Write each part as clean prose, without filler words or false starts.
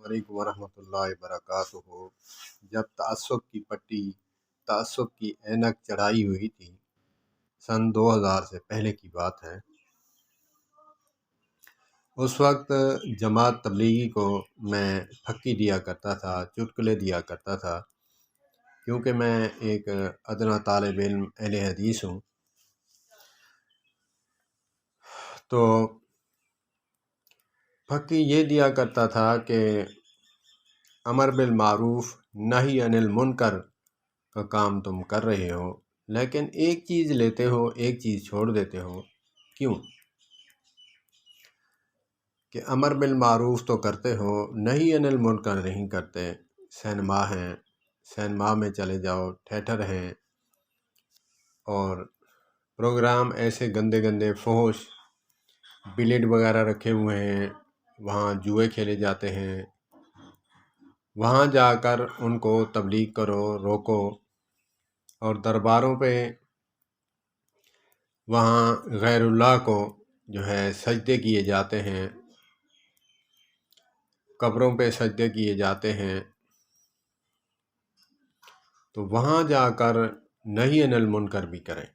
वरहमतुल्लाहि वबरकातुहू। जब तअस्सुब की पट्टी, तअस्सुब की ऐनक चढ़ाई हुई थी, सन 2000 से पहले की बात है। उस वक्त जमात तबलीगी को मैं फक्की दिया करता था, चुटकुले दिया करता था, क्योंकि मैं एक अदना तालिब इल्म अहले हदीस हूँ। तो फक्की ये दिया करता था कि अमर बिल मारूफ नही अनिल मुनकर का काम तुम कर रहे हो, लेकिन एक चीज़ लेते हो, एक चीज़ छोड़ देते हो। क्यों? कि अमर बिल मारूफ तो करते हो, नही अनिल मुनकर नहीं करते। सिनेमा हैं, सिनेमा में चले जाओ, थिएटर हैं, और प्रोग्राम ऐसे गंदे गंदे फोश बिलेट वगैरह रखे हुए हैं, वहाँ जुए खेले जाते हैं। वहाँ जाकर उनको तबलीग करो, रोको। और दरबारों पे वहाँ गैरुल्लाह को जो है सजदे किए जाते हैं, कब्रों पे सजदे किए जाते हैं। तो वहाँ जाकर नही अनिल मुनकर भी करें।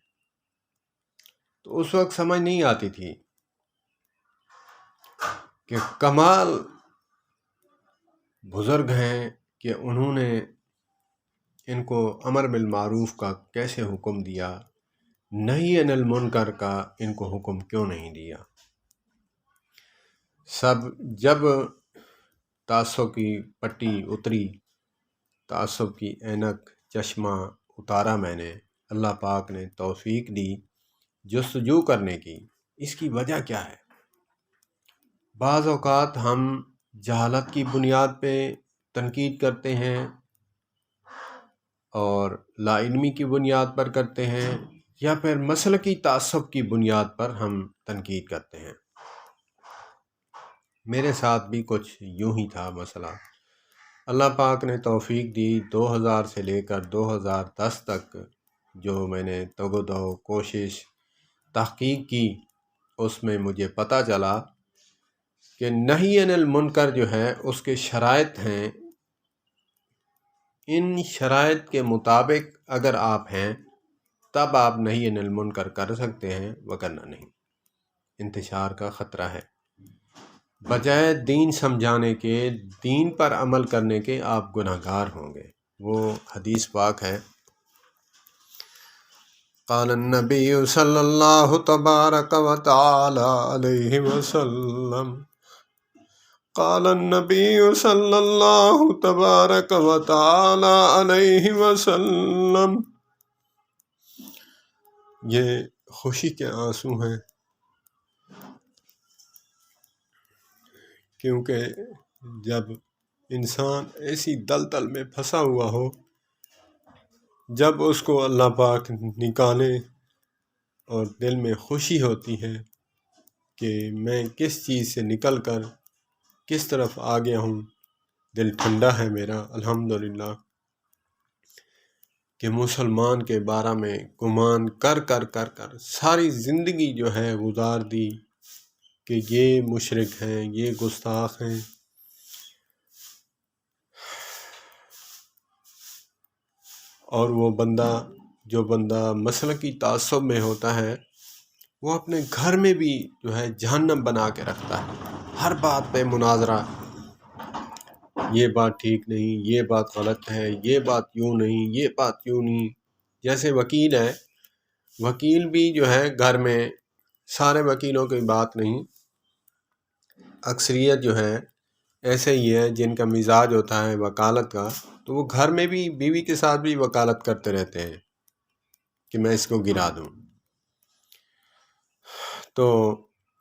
तो उस वक्त समझ नहीं आती थी कि कमाल बुज़ुर्ग हैं कि उन्होंने इनको अमर बिल मारूफ का कैसे हुक्म दिया, नही अनिल मुनकर का इनको हुक्म क्यों नहीं दिया। सब जब तासुब की पट्टी उतरी, तासुब की ऐनक चश्मा उतारा मैंने, अल्लाह पाक ने तौफीक दी जुस्तजू करने की। इसकी वजह क्या है? बाज़ औक़ात हम जहालत की बुनियाद पे तनकीद करते हैं और लाइल्मी की बुनियाद पर करते हैं, या फिर मसलकी तासुब की बुनियाद पर हम तनकीद करते हैं। मेरे साथ भी कुछ यूं ही था मसला। अल्लाह पाक ने तौफीक दी, 2000 से लेकर 2010 तक जो मैंने तगोदो कोशिश तहकीक की, उसमें मुझे पता चला कि नही अनिल मुनकर जो है उसके शराइत हैं। इन शराइत के मुताबिक अगर आप हैं तब आप नही अनिल मुनकर कर सकते हैं, वरना नहीं। इंतशार का ख़तरा है। बजाय दीन समझाने के, दीन पर अमल करने के आप गुनहगार होंगे। वो हदीस पाक है, क़ाल नबी सल्लल्लाहु तबारक व तआला अलैहि वसल्लम, क़ाल नबी सल्लल्लाहु तबारक व तआला अलैहि वसल्लम। ये खुशी के आंसू हैं, क्योंकि जब इंसान ऐसी दलदल में फंसा हुआ हो, जब उसको अल्लाह पाक निकाले और दिल में खुशी होती है कि मैं किस चीज़ से निकल कर किस तरफ आ गया हूँ, दिल ठंडा है मेरा अल्हम्दुलिल्लाह। कि मुसलमान के बारे में गुमान कर कर कर कर सारी ज़िंदगी जो है गुजार दी कि ये मुशरिक हैं, ये गुस्ताख हैं। और वो बंदा, जो बंदा मसलकी तासुब में होता है, वो अपने घर में भी जो है जहन्नम बना के रखता है। हर बात पे मुनाजरा, ये बात ठीक नहीं, ये बात गलत है, ये बात यूँ नहीं, ये बात यूँ नहीं। जैसे वकील है, वकील भी जो है घर में, सारे वकीलों की बात नहीं, अक्सरियत जो है ऐसे ही है जिनका मिजाज होता है वकालत का, तो वो घर में भी बीवी के साथ भी वकालत करते रहते हैं कि मैं इसको गिरा दूं। तो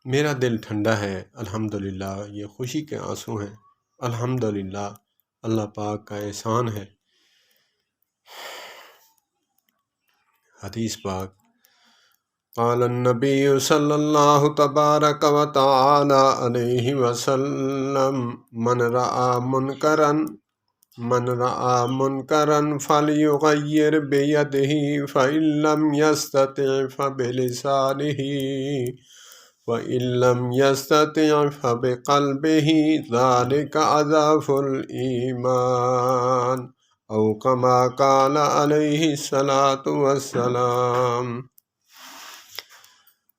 मेरा दिल ठंडा है अल्हम्दुलिल्लाह। ये खुशी के आंसू हैं अल्हम्दुलिल्लाह, अल्लाह पाक का एहसान है। हदीस पाक, क़ाल नबी सल्लल्लाहु तबारक व तआला अलैहि वसल्लम, मन रआ मुनकरन फलयुग़य्यिर बियदिही फ़इन लम यस्तति' फ़बिलिसानिही وَإِن لَّمْ يَسْتَطِعْ فَبِقَلْبِهِ ذَلِكَ أَضْعَفُ الْإِيمَانِ أو كما قال علیہ الصلاۃ والسلام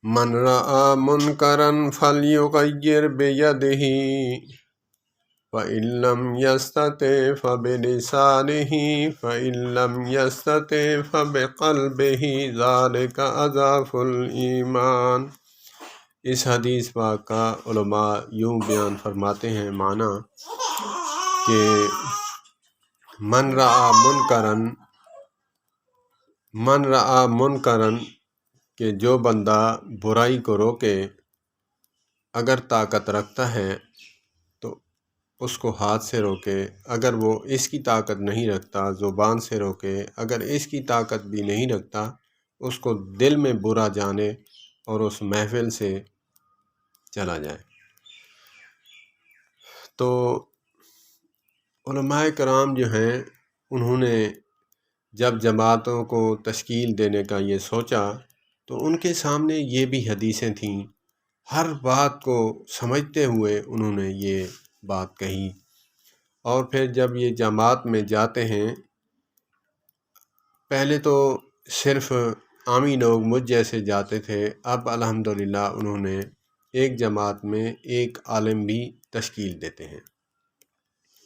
من رأى منکرا فلیغیر بیدہ فإن لم يستطع فبلسانہ فإن لم يستطع فبقلبہ ذلك أضعف الإیمان۔ اس حدیث پاک کا علماء یوں بیان فرماتے ہیں معنی کہ من رأى منکرن کہ جو بندہ برائی کو روکے، اگر طاقت رکھتا ہے تو اس کو ہاتھ سے روکے، اگر وہ اس کی طاقت نہیں رکھتا زبان سے روکے، اگر اس کی طاقت بھی نہیں رکھتا اس کو دل میں برا جانے اور اس محفل سے چلا جائے۔ تو علماء کرام جو ہیں انہوں نے جب جماعتوں کو تشکیل دینے کا یہ سوچا تو ان کے سامنے یہ بھی حدیثیں تھیں، ہر بات کو سمجھتے ہوئے انہوں نے یہ بات کہی۔ اور پھر جب یہ جماعت میں جاتے ہیں، پہلے تو صرف عامی لوگ مجھ جیسے جاتے تھے، اب الحمدللہ انہوں نے ایک جماعت میں ایک عالم بھی تشکیل دیتے ہیں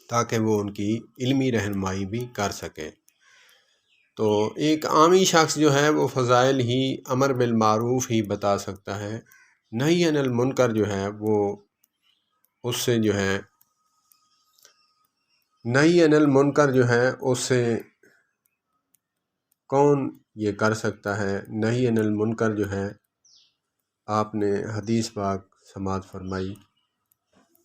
تاکہ وہ ان کی علمی رہنمائی بھی کر سکے۔ تو ایک عامی شخص جو ہے وہ فضائل ہی امر بالمعروف ہی بتا سکتا ہے، نہی عن المنکر جو ہے وہ اس سے جو ہے نہی عن المنکر جو ہے اس سے کون یہ کر سکتا ہے؟ نہی عن المنکر جو ہے آپ نے حدیث پاک سماعت فرمائی،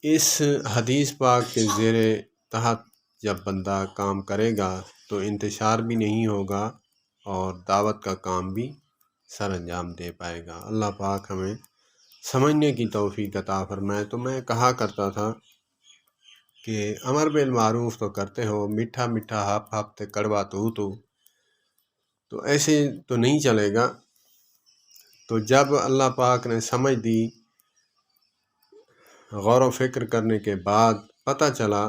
اس حدیث پاک کے زیر تحت جب بندہ کام کرے گا تو انتشار بھی نہیں ہوگا اور دعوت کا کام بھی سر انجام دے پائے گا۔ اللہ پاک ہمیں سمجھنے کی توفیق عطا فرمائے۔ تو میں کہا کرتا تھا کہ امر بالمعروف تو کرتے ہو، میٹھا میٹھا ہاپ ہاپتے کڑوا تو ایسے تو نہیں چلے گا۔ تو جب اللہ پاک نے سمجھ دی، غور و فکر کرنے کے بعد پتہ چلا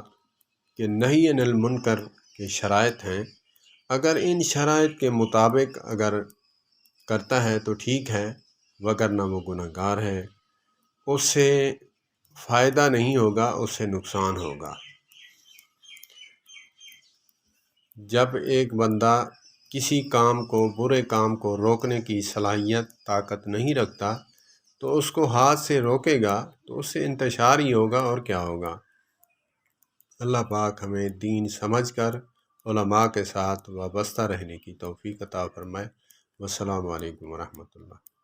کہ نہی عن المنکر کے شرائط ہیں، اگر ان شرائط کے مطابق اگر کرتا ہے تو ٹھیک ہے، وگرنہ وہ گنہگار ہے، اس سے فائدہ نہیں ہوگا، اس سے نقصان ہوگا۔ جب ایک بندہ کسی کام کو، برے کام کو روکنے کی صلاحیت طاقت نہیں رکھتا تو اس کو ہاتھ سے روکے گا تو اس سے انتشار ہی ہوگا اور کیا ہوگا۔ اللہ پاک ہمیں دین سمجھ کر علماء کے ساتھ وابستہ رہنے کی توفیق عطا فرمائے۔ والسلام علیکم ورحمۃ اللہ۔